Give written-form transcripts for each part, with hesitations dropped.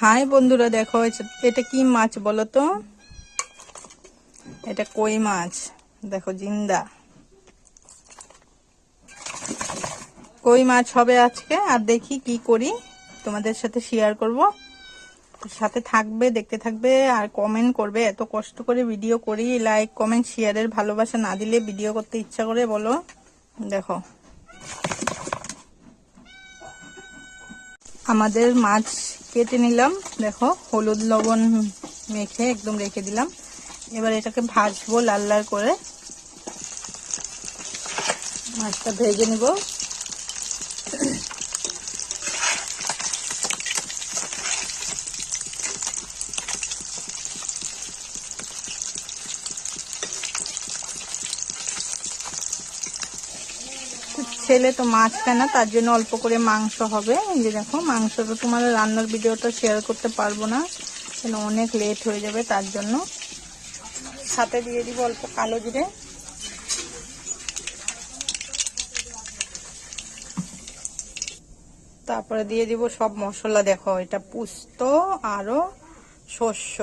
High বন্ধুরা, দেখো এটা কি মাছ বলো তো? এটা কই মাছ। দেখো জিন্দা কই মাছ হবে আজকে। আর দেখি কি করি, তোমাদের সাথে শেয়ার করব। সাথে থাকবে, দেখতে থাকবে আর কমেন্ট করবে। এত কষ্ট করে ভিডিও করি, লাইক কমেন্ট শেয়ারের ভালোবাসা না দিলে ভিডিও করতে ইচ্ছা করে বলো? দেখো আমাদের মাছ কেটে নিলাম, দেখো হলুদ লবণ মেখে একদম রেখে দিলাম। এবার এটাকে ভাজবো লাল লাল করে। মাছটা ভেজে নিব। ছেলে তো মাছ খায় না, তার জন্য অল্প করে মাংস হবে। এই যে দেখো, মাংসটা তোমার রান্নার ভিডিওটা শেয়ার করতে পারবো না, কেন অনেক লেট হয়ে যাবে, তার জন্য। সাথে দিয়ে দিব অল্প কালো জিরে, তারপরে দিয়ে দিব সব মশলা। দেখো এটা পোস্ত আরো শস্য।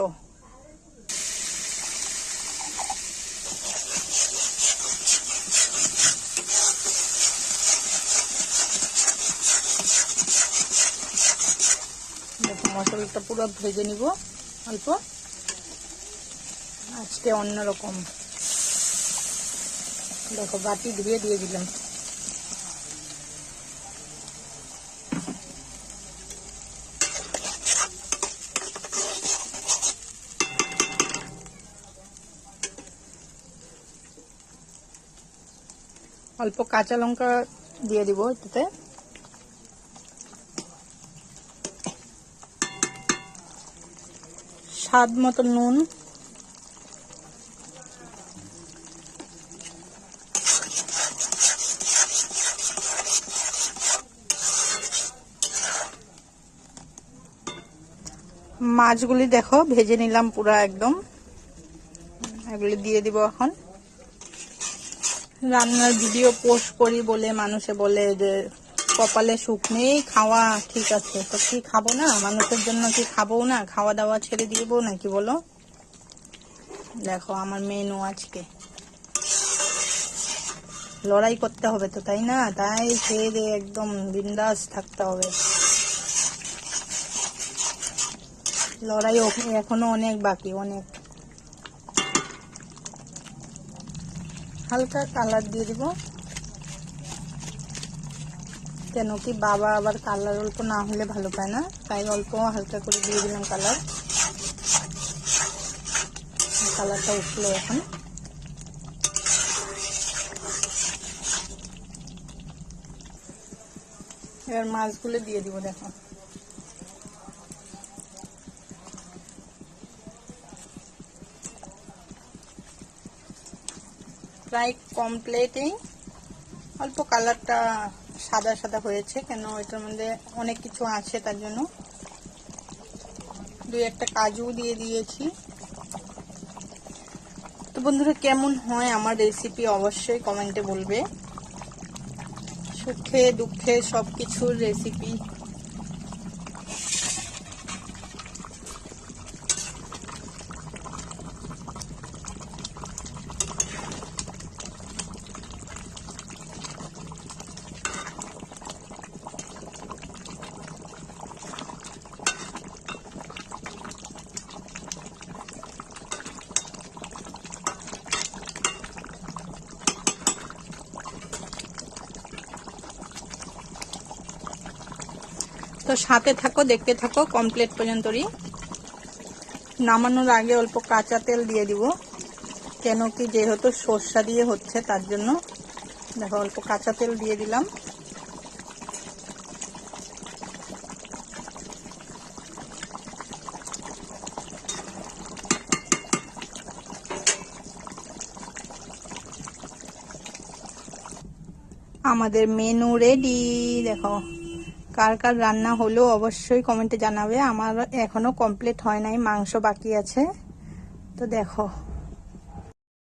দেখো মশলাটা পুরো ভেজে নিব অল্প, আজকে অন্যরকম। দেখো বাটি ধুয়ে দিয়ে দিলাম। অল্প কাঁচা লঙ্কা দিয়ে দিব এটাতে। স্বাদ মতো নুন, মাছগুলি দেখো ভেজে নিলাম পুরা একদম। এগুলি দিয়ে দিব এখন। রান্নার ভিডিও পোস্ট করি বলে মানুষে বলে যে কপালে সুখ নেই, খাওয়া ঠিক আছে। তো কি খাবো না? মানুষের জন্য কি খাবো না? খাওয়া দাওয়া ছেড়ে দিব নাকি বলো? দেখো আমার মেনু আজকে। লড়াই করতে হবে তো, তাই না? তাই খেয়ে দিয়ে একদম বিন্দাস থাকতে হবে। লড়াই এখনো অনেক বাকি, অনেক। হালকা কালার দিয়ে দিব, কেন কি বাবা আবার কালার অল্প না হলে ভালো পায় না, তাই অল্প হালকা করে দিয়ে দিলাম কালার। কালারটা উঠলো এখন। এবার মাছগুলো দিয়ে দিব। দেখো প্রায় কমপ্লিটই। অল্প কালারটা সাদা সাদা হয়েছে, কেন এটার মধ্যে অনেক কিছু আছে তার জন্য। দুই একটা কাজু দিয়ে দিয়েছি। তো বন্ধুরা, কেমন হয় আমার রেসিপি অবশ্যই কমেন্টে বলবে। সুখে দুঃখে সবকিছুর রেসিপি। তো সাথে থাকো, দেখতে থাকো কমপ্লিট পর্যন্তই। নামানোর আগে অল্প কাঁচা তেল দিয়ে দিব, কেন কি যেহেতু সর্ষা দিয়ে হচ্ছে তার জন্য। দেখো অল্প কাঁচা তেল দিয়ে দিলাম। আমাদের মেনু রেডি। দেখো কার কার রান্না হলো অবশ্যই কমেন্টে জানাবে। আমার এখনো কমপ্লিট হয় নাই, মাংস বাকি আছে। তো দেখো